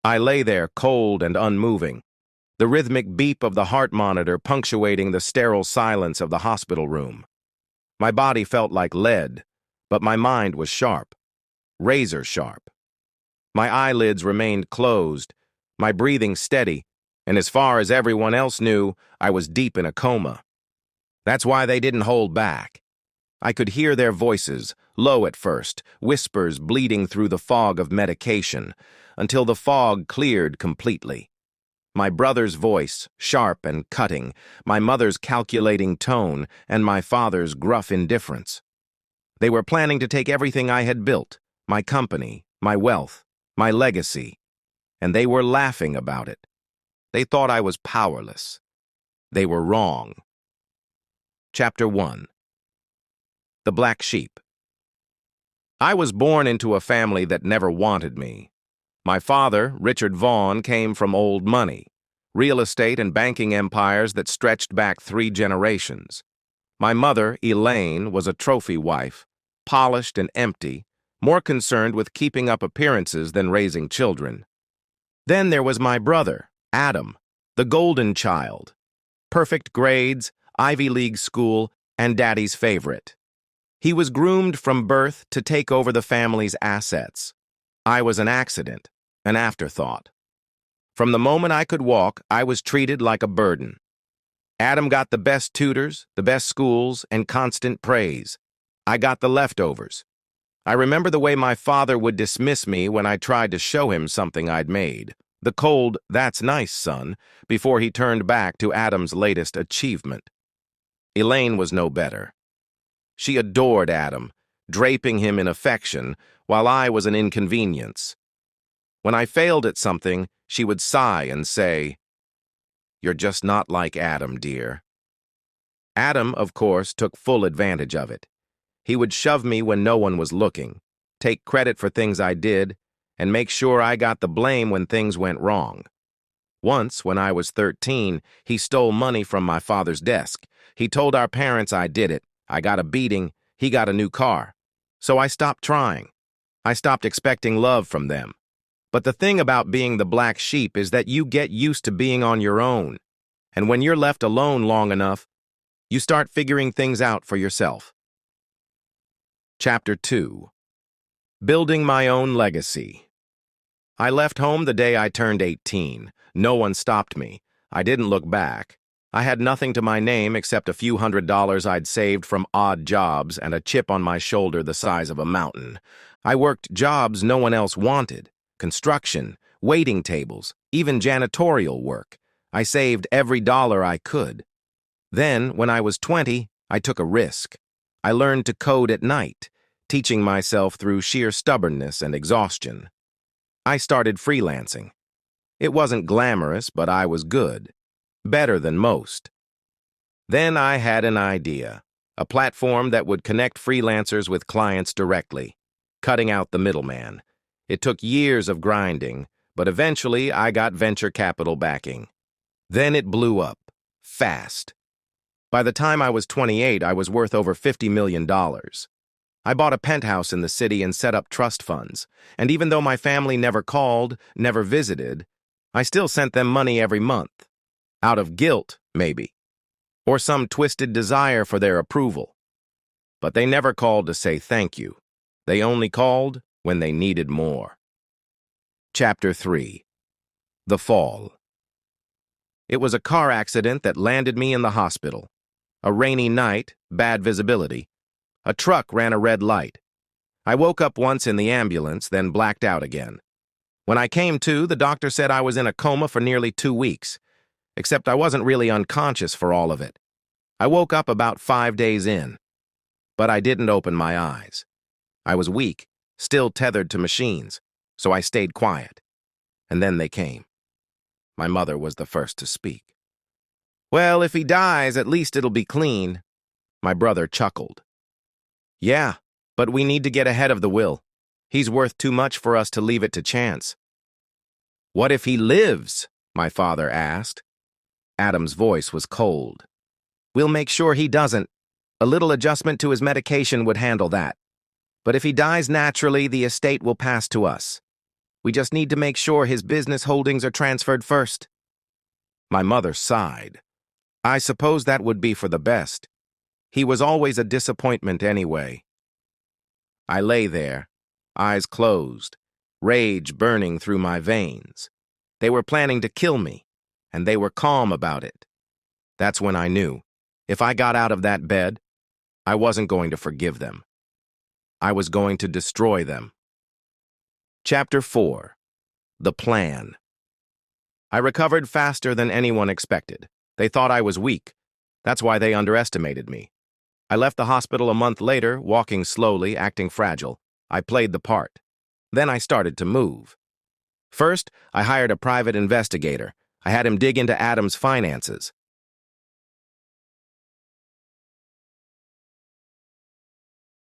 I lay there, cold and unmoving, the rhythmic beep of the heart monitor punctuating the sterile silence of the hospital room. My body felt like lead, but my mind was sharp, razor sharp. My eyelids remained closed, my breathing steady, and as far as everyone else knew, I was deep in a coma. That's why they didn't hold back. I could hear their voices, low at first, whispers bleeding through the fog of medication, until the fog cleared completely. My brother's voice, sharp and cutting, my mother's calculating tone, and my father's gruff indifference. They were planning to take everything I had built, my company, my wealth, my legacy, and they were laughing about it. They thought I was powerless. They were wrong. Chapter 1. The Black Sheep. I was born into a family that never wanted me. My father, Richard Vaughn, came from old money, real estate and banking empires that stretched back 3 generations. My mother, Elaine, was a trophy wife, polished and empty, more concerned with keeping up appearances than raising children. Then there was my brother, Adam, the golden child. Perfect grades, Ivy League school, and Daddy's favorite. He was groomed from birth to take over the family's assets. I was an accident, an afterthought. From the moment I could walk, I was treated like a burden. Adam got the best tutors, the best schools, and constant praise. I got the leftovers. I remember the way my father would dismiss me when I tried to show him something I'd made. The cold, "That's nice, son," before he turned back to Adam's latest achievement. Elaine was no better. She adored Adam, draping him in affection, while I was an inconvenience. When I failed at something, she would sigh and say, "You're just not like Adam, dear." Adam, of course, took full advantage of it. He would shove me when no one was looking, take credit for things I did, and make sure I got the blame when things went wrong. Once, when I was 13, he stole money from my father's desk. He told our parents I did it. I got a beating, he got a new car. So I stopped trying. I stopped expecting love from them. But the thing about being the black sheep is that you get used to being on your own. And when you're left alone long enough, you start figuring things out for yourself. Chapter 2. Building my own legacy. I left home the day I turned 18. No one stopped me. I didn't look back. I had nothing to my name except a few $100s I'd saved from odd jobs and a chip on my shoulder the size of a mountain. I worked jobs no one else wanted. Construction, waiting tables, even janitorial work. I saved every dollar I could. Then, when I was 20, I took a risk. I learned to code at night, teaching myself through sheer stubbornness and exhaustion. I started freelancing. It wasn't glamorous, but I was good. Better than most. Then I had an idea, a platform that would connect freelancers with clients directly, cutting out the middleman. It took years of grinding, but eventually I got venture capital backing. Then it blew up, fast. By the time I was 28, I was worth over $50 million. I bought a penthouse in the city and set up trust funds, and even though my family never called, never visited, I still sent them money every month. Out of guilt, maybe, or some twisted desire for their approval. But they never called to say thank you. They only called when they needed more. Chapter 3. The Fall. It was a car accident that landed me in the hospital. A rainy night, bad visibility. A truck ran a red light. I woke up once in the ambulance, then blacked out again. When I came to, the doctor said I was in a coma for nearly 2 weeks. Except I wasn't really unconscious for all of it. I woke up about 5 days in. But I didn't open my eyes. I was weak, still tethered to machines, so I stayed quiet. And then they came. My mother was the first to speak. "Well, if he dies, at least it'll be clean." My brother chuckled. "Yeah, but we need to get ahead of the will. He's worth too much for us to leave it to chance." "What if he lives?" my father asked. Adam's voice was cold. "We'll make sure he doesn't. A little adjustment to his medication would handle that. But if he dies naturally, the estate will pass to us." We just need to make sure his business holdings are transferred first. My mother sighed. I suppose that would be for the best. He was always a disappointment anyway. I lay there, eyes closed, rage burning through my veins. They were planning to kill me, and they were calm about it. That's when I knew, if I got out of that bed, I wasn't going to forgive them. I was going to destroy them. Chapter 4. The Plan. I recovered faster than anyone expected. They thought I was weak. That's why they underestimated me. I left the hospital a month later, walking slowly, acting fragile. I played the part. Then I started to move. First, I hired a private investigator. I had him dig into Adam's finances.